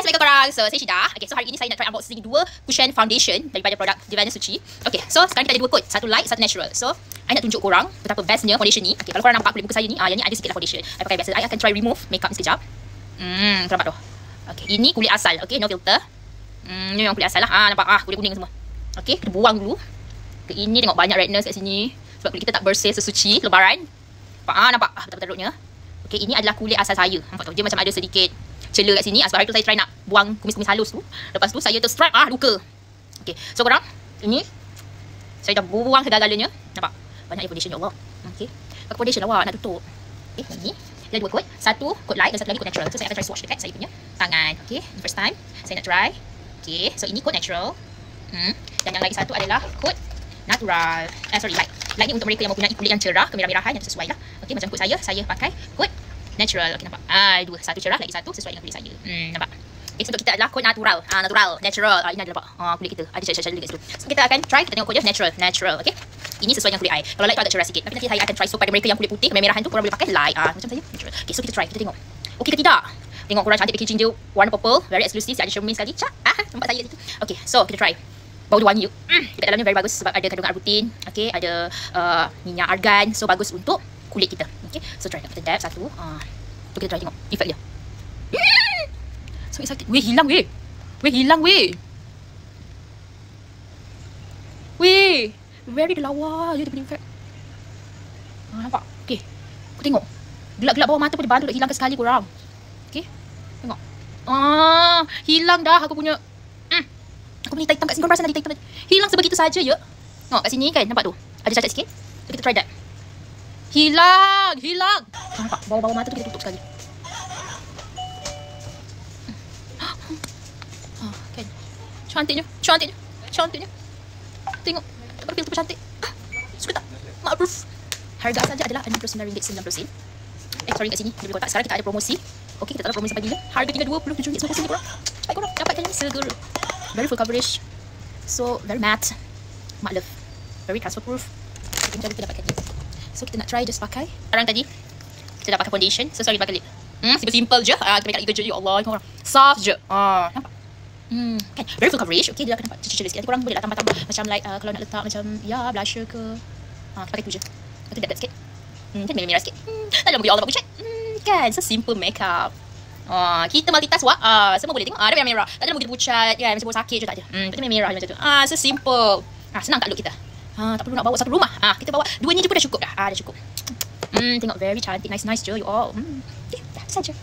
Assalamualaikum korang. So, saya Syida. Okay, so hari ini saya nak try unboxing dua cushion foundation daripada produk Divana Suci. Okay, so sekarang kita ada dua kod. Satu light, satu natural. So, I nak tunjuk korang betapa bestnya foundation ni. Okay, kalau korang nampak kulit muka saya ni, yang ni ada sikit lah foundation. I pakai biasa. I akan try remove makeup ni sekejap. Nampak tu. Okay, ini kulit asal. Okay, no filter. Ni memang kulit asal lah. Nampak? Kulit kuning semua. Okay, kita buang dulu. Okay, ini tengok banyak redness kat sini. Sebab kulit kita tak bersih sesuci lebaran. Nampak? Betul-betul teruknya. Okay, ini adalah kulit asal saya. Nampak tu? Dia macam ada sedikit cela kat sini. Sebab hari tu saya try nak buang kumis-kumis halus tu. Lepas tu saya terstrike luka. Okay, so korang, ini saya dah buang segala-galanya. Nampak? Banyak foundation, ya Allah. Okay, pakai foundation lah awak nak tutup. Okay, ini dia ada dua kod. Satu kod light dan satu lagi kod natural. So saya akan try swatch dekat saya punya tangan. Okay, first time saya nak try. Okay, so ini kod natural. Dan yang lagi satu adalah kod natural. Light. Light ni untuk mereka yang mempunyai kulit yang cerah, kemerah-merahan yang sesuai lah. Okay, macam kod saya pakai kod natural. Okay, nampak? Dua. Satu cerah, lagi satu sesuai dengan kulit saya. Nampak? Okay, so untuk kita adalah kod natural. Natural. Ini adalah kulit kita. Ada cara-cara dekat situ. So kita akan try, kita tengok kodnya natural. Okay? Ini sesuai dengan kulit I. Kalau light tu agak cerah sikit. Tapi nanti saya akan try. So pada mereka yang kulit putih, kemerahan tu, korang boleh pakai light. Macam saya, natural. Okay, so kita try. Kita tengok. Okay ke tidak? Tengok korang cantik packaging dia. Warna purple. Very exclusive. Ada cermin sekali. Nampak saya situ. Okay, so kita try. Bau dia wangi. Dekat dalamnya very bagus sebab ada kandungan arbutin. Okay, ada minyak argan. So bagus untuk kulit kita. Okay, so try. Kita dab satu. So kita try tengok efek dia. So excited. Weh, hilang weh. Weh, very lawa je dia punya efek. Nampak? Okay, aku tengok. Gelap-gelap bawah mata pun dia bantu dah hilang sekali korang. Okay, tengok. Hilang dah aku punya. Aku punya hitam kat sini. Korang perasan tadi hitam tadi. Hilang sebegitu saja je. Tengok kat sini kan, nampak tu? Ada cacat sikit. So kita try that. Hilang. Nampak? Bawah-bawah mata tu kita tutup sekali. Kan? Cantiknya. Tengok. Tak ada filter cantik. Suka tak? Maaf. Harga saja adalah RM69.90. Sorry kat sini. Dia beri kotak. Sekarang kita ada promosi. Okey, kita tak ada promosi sampai bila. Harga tinggal RM27.90 korang. Cepat korang dapatkan ni segera. Very full coverage. So, very matte. Matte love. Very transfer proof. Kita dapatkan ni. So, kita nak try just pakai. Sekarang tadi, kita dah pakai foundation. So, sorry pakai lip. Simple je. Kita make up lagi kerja. Ya Allah. Korang. Soft je. Nampak? Kan? Very full coverage. Okay, dia akan nampak cicil sikit. Nanti korang boleh lah tambah-tambah. Macam like, kalau nak letak macam, blusher ke. Pakai tu je. Lepas tu dab-dab sikit. Kan merah-merah sikit. Tak ada muka. Ya Allah, bagus chat. Kan? So, simple makeup. Kita multitask semua boleh tengok. Ada merah-merah. Tak ada begitu pucat kan, macam bawa sakit je tak ada. Lepas tu merah macam tu. So simple. Senang tak look kita. Tak perlu nak bawa satu rumah. Kita bawa dua ni je pun dah cukup dah. Dah cukup. Tengok very cantik, nice je you all. Okay, dah saja.